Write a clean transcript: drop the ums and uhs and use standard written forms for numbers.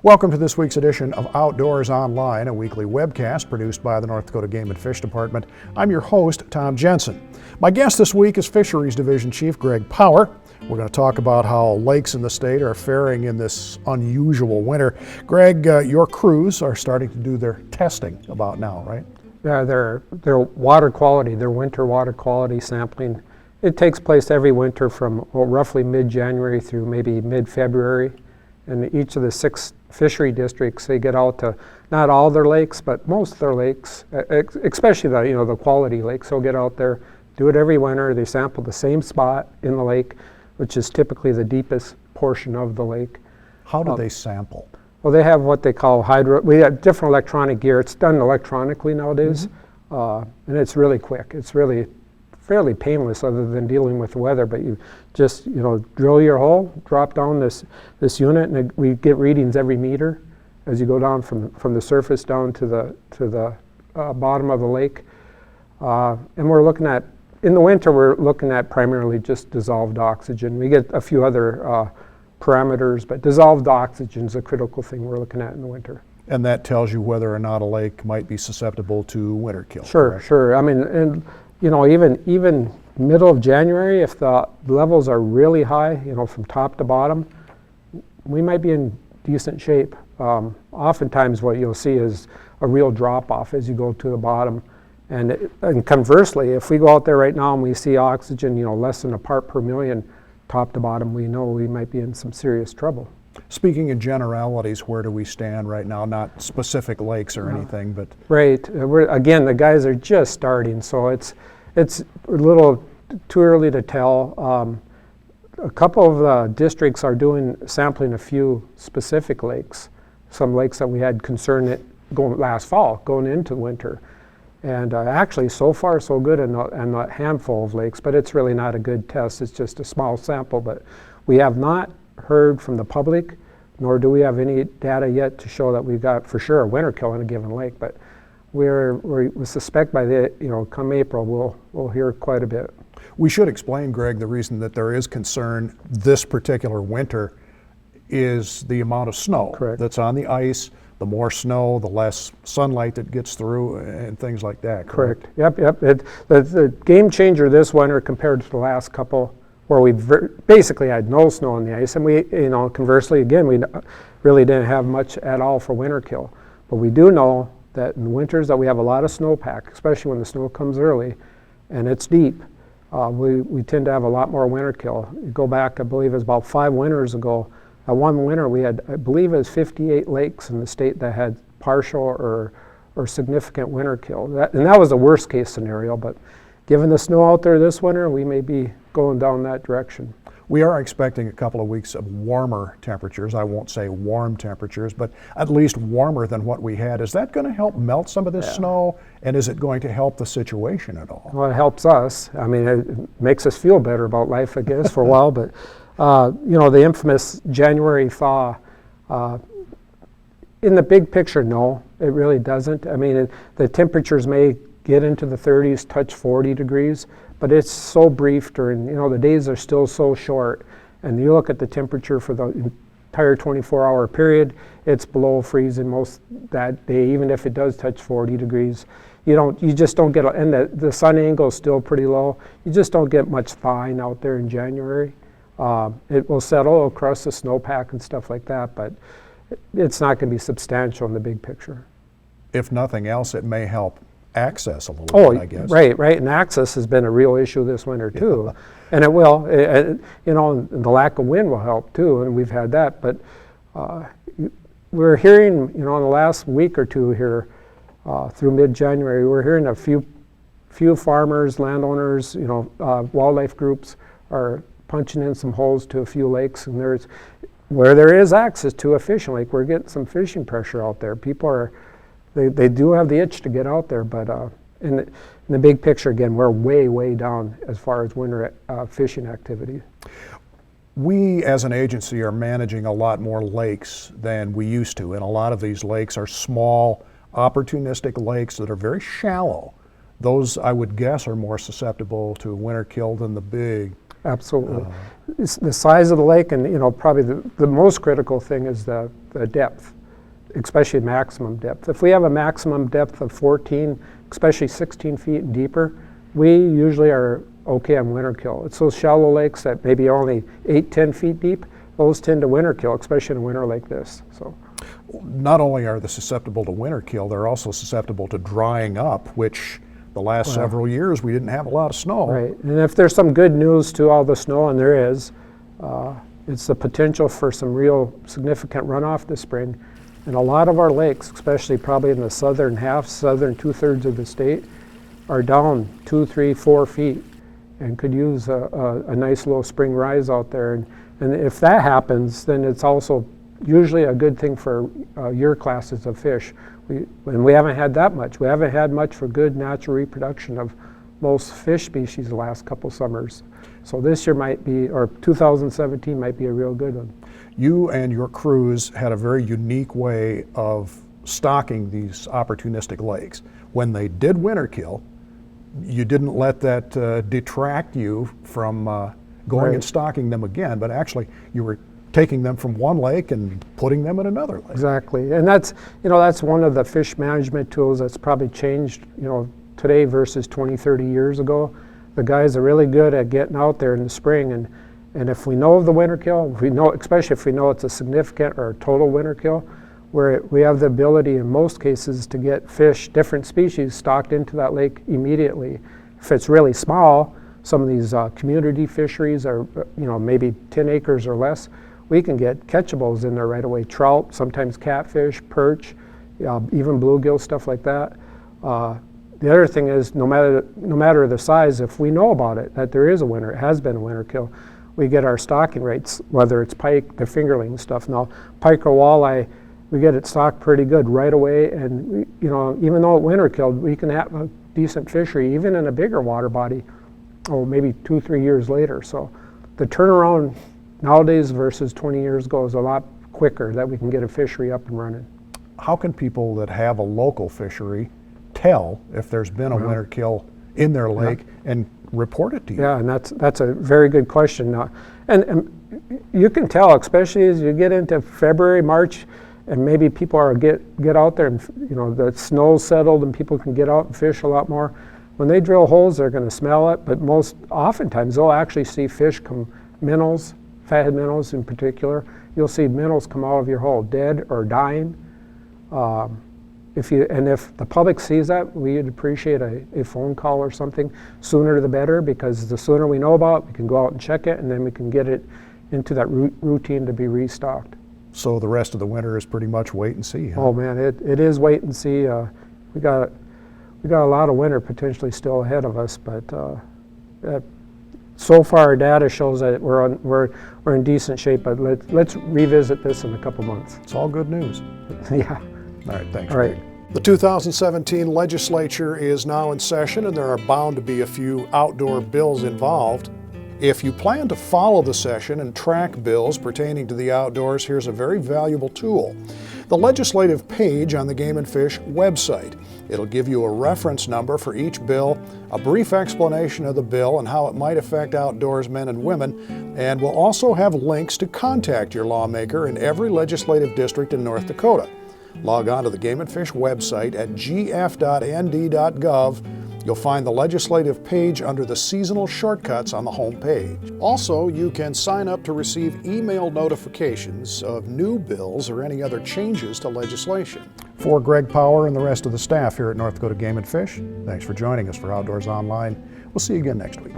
Welcome to this week's edition of Outdoors Online, a weekly webcast produced by the North Dakota Game and Fish Department. I'm your host, Tom Jensen. My guest this week is Fisheries Division Chief Greg Power. We're going to talk about how lakes in the state are faring in this unusual winter. Greg, your crews are starting to do their testing about now, right? Yeah, their water quality, their winter water quality sampling, it takes place every winter from roughly mid-January through maybe mid-February. And each of the 6 fishery districts, they get out to not all their lakes, but most of their lakes, especially the quality lakes. They'll get out there, do it every winter. They sample the same spot in the lake, which is typically the deepest portion of the lake. How do they sample? Well, they have what they call we have different electronic gear. It's done electronically nowadays, and it's really quick. It's really fairly painless other than dealing with the weather, but you just, drill your hole, drop down this unit, and we get readings every meter as you go down from the surface down to the bottom of the lake. And we're looking at, in the winter, we're looking at primarily just dissolved oxygen. We get a few other parameters, but dissolved oxygen is a critical thing we're looking at in the winter. And that tells you whether or not a lake might be susceptible to winterkill. Sure. I mean, and even middle of January, if the levels are really high, from top to bottom, we might be in decent shape. Oftentimes what you'll see is a real drop-off as you go to the bottom. And conversely, if we go out there right now and we see oxygen, less than a part per million, top to bottom, we know we might be in some serious trouble. Speaking in generalities, where do we stand right now? Not specific lakes or anything, but... Right. Again, the guys are just starting, so it's a little too early to tell. A couple of the districts are sampling a few specific lakes, some lakes that we had concern last fall, going into winter. And actually, so far, so good in a handful of lakes, but it's really not a good test. It's just a small sample, but we have not heard from the public, nor do we have any data yet to show that we've got for sure a winterkill in a given lake. But we suspect by come April we'll hear quite a bit. We should explain, Greg, the reason that there is concern this particular winter is the amount of snow that's on the ice. The more snow, the less sunlight that gets through, and things like that. Correct. Yep. The game changer this winter compared to the last couple, where we basically had no snow on the ice, and we, conversely, again, we really didn't have much at all for winterkill. But we do know that in winters that we have a lot of snowpack, especially when the snow comes early and it's deep. We tend to have a lot more winterkill. You go back, I believe it was about 5 winters ago. One winter we had, I believe it was 58 lakes in the state that had partial or significant winterkill. And that was the worst case scenario, but given the snow out there this winter, we may be going down that direction. We are expecting a couple of weeks of warmer temperatures. I won't say warm temperatures, but at least warmer than what we had. Is that going to help melt some of this snow, and is it going to help the situation at all? Well, it helps us. I mean, it makes us feel better about life, I guess, for a while, but the infamous January thaw, in the big picture, no, it really doesn't. I mean, the temperatures may get into the 30s, touch 40 degrees, but it's so brief during, the days are still so short. And you look at the temperature for the entire 24-hour period, it's below freezing most that day, even if it does touch 40 degrees. You just don't get, and the sun angle is still pretty low. You just don't get much thawing out there in January. It will settle across the snowpack and stuff like that, but it's not going to be substantial in the big picture. If nothing else, it may help access a little bit, I guess. Right. And access has been a real issue this winter, too. And it will. And the lack of wind will help, too, and we've had that. But we're hearing, in the last week or two here, through mid-January, we're hearing a few farmers, landowners, wildlife groups are punching in some holes to a few lakes, and where there is access to a fishing lake, we're getting some fishing pressure out there. People they do have the itch to get out there, but in the big picture, again, we're way down as far as winter fishing activity. We as an agency are managing a lot more lakes than we used to, and a lot of these lakes are small, opportunistic lakes that are very shallow. Those, I would guess, are more susceptible to winterkill than the big Absolutely. It's the size of the lake, and probably the most critical thing is the depth, especially maximum depth. If we have a maximum depth of 14, especially 16 feet and deeper, we usually are okay on Winterkill. It's those shallow lakes that maybe are only 8-10 feet deep. Those tend to Winterkill, especially in a winter like this. So, not only are they susceptible to winterkill, they're also susceptible to drying up, which the last several years we didn't have a lot of snow. Right, and if there's some good news to all the snow, and there is, it's the potential for some real significant runoff this spring. And a lot of our lakes, especially probably in the southern half, southern 2/3 of the state, are down 2, 3, 4 feet and could use a nice little spring rise out there. And if that happens, then it's also usually a good thing for year classes of fish. And we haven't had that much. We haven't had much for good natural reproduction of most fish species the last couple summers. So this year might be, or 2017 might be a real good one. You and your crews had a very unique way of stocking these opportunistic lakes. When they did winterkill, you didn't let that detract you from going and stocking them again, but actually you were taking them from one lake and putting them in another lake. Exactly, and that's one of the fish management tools that's probably changed today versus 20, 30 years ago. The guys are really good at getting out there in the spring, and if we know of the winterkill, especially if we know it's a significant or a total winterkill, where we have the ability in most cases to get fish, different species, stocked into that lake immediately. If it's really small, some of these community fisheries are maybe 10 acres or less, we can get catchables in there right away. Trout, sometimes catfish, perch, even bluegill, stuff like that. The other thing is, no matter the size, if we know about it, that there is it has been a winterkill, we get our stocking rates, whether it's pike, the fingerling stuff. Now, pike or walleye, we get it stocked pretty good right away, and even though it winterkilled, we can have a decent fishery, even in a bigger water body, maybe 2-3 years later. So the turnaround nowadays versus 20 years ago is a lot quicker, that we can get a fishery up and running. How can people that have a local fishery tell if there's been a winterkill in their lake and report it to you? Yeah, and that's a very good question. And you can tell, especially as you get into February, March, and maybe people are get out there and the snow's settled and people can get out and fish a lot more. When they drill holes, they're going to smell it, but oftentimes they'll actually see fish come, minnows, fathead minnows in particular. You'll see minnows come out of your hole, dead or dying. If the public sees that, we'd appreciate a phone call or something. Sooner the better, because the sooner we know about it, we can go out and check it, and then we can get it into that routine to be restocked. So the rest of the winter is pretty much wait and see, huh? Oh man, it is wait and see. We got a lot of winter potentially still ahead of us, but so far our data shows that we're in decent shape. But let's revisit this in a couple months. It's all good news. Yeah. All right, thanks. All right. The 2017 legislature is now in session, and there are bound to be a few outdoor bills involved. If you plan to follow the session and track bills pertaining to the outdoors, here's a very valuable tool. The legislative page on the Game and Fish website. It'll give you a reference number for each bill, a brief explanation of the bill and how it might affect outdoors men and women, and will also have links to contact your lawmaker in every legislative district in North Dakota. Log on to the Game and Fish website at gf.nd.gov. You'll find the legislative page under the seasonal shortcuts on the home page. Also, you can sign up to receive email notifications of new bills or any other changes to legislation. For Greg Power and the rest of the staff here at North Dakota Game and Fish, thanks for joining us for Outdoors Online. We'll see you again next week.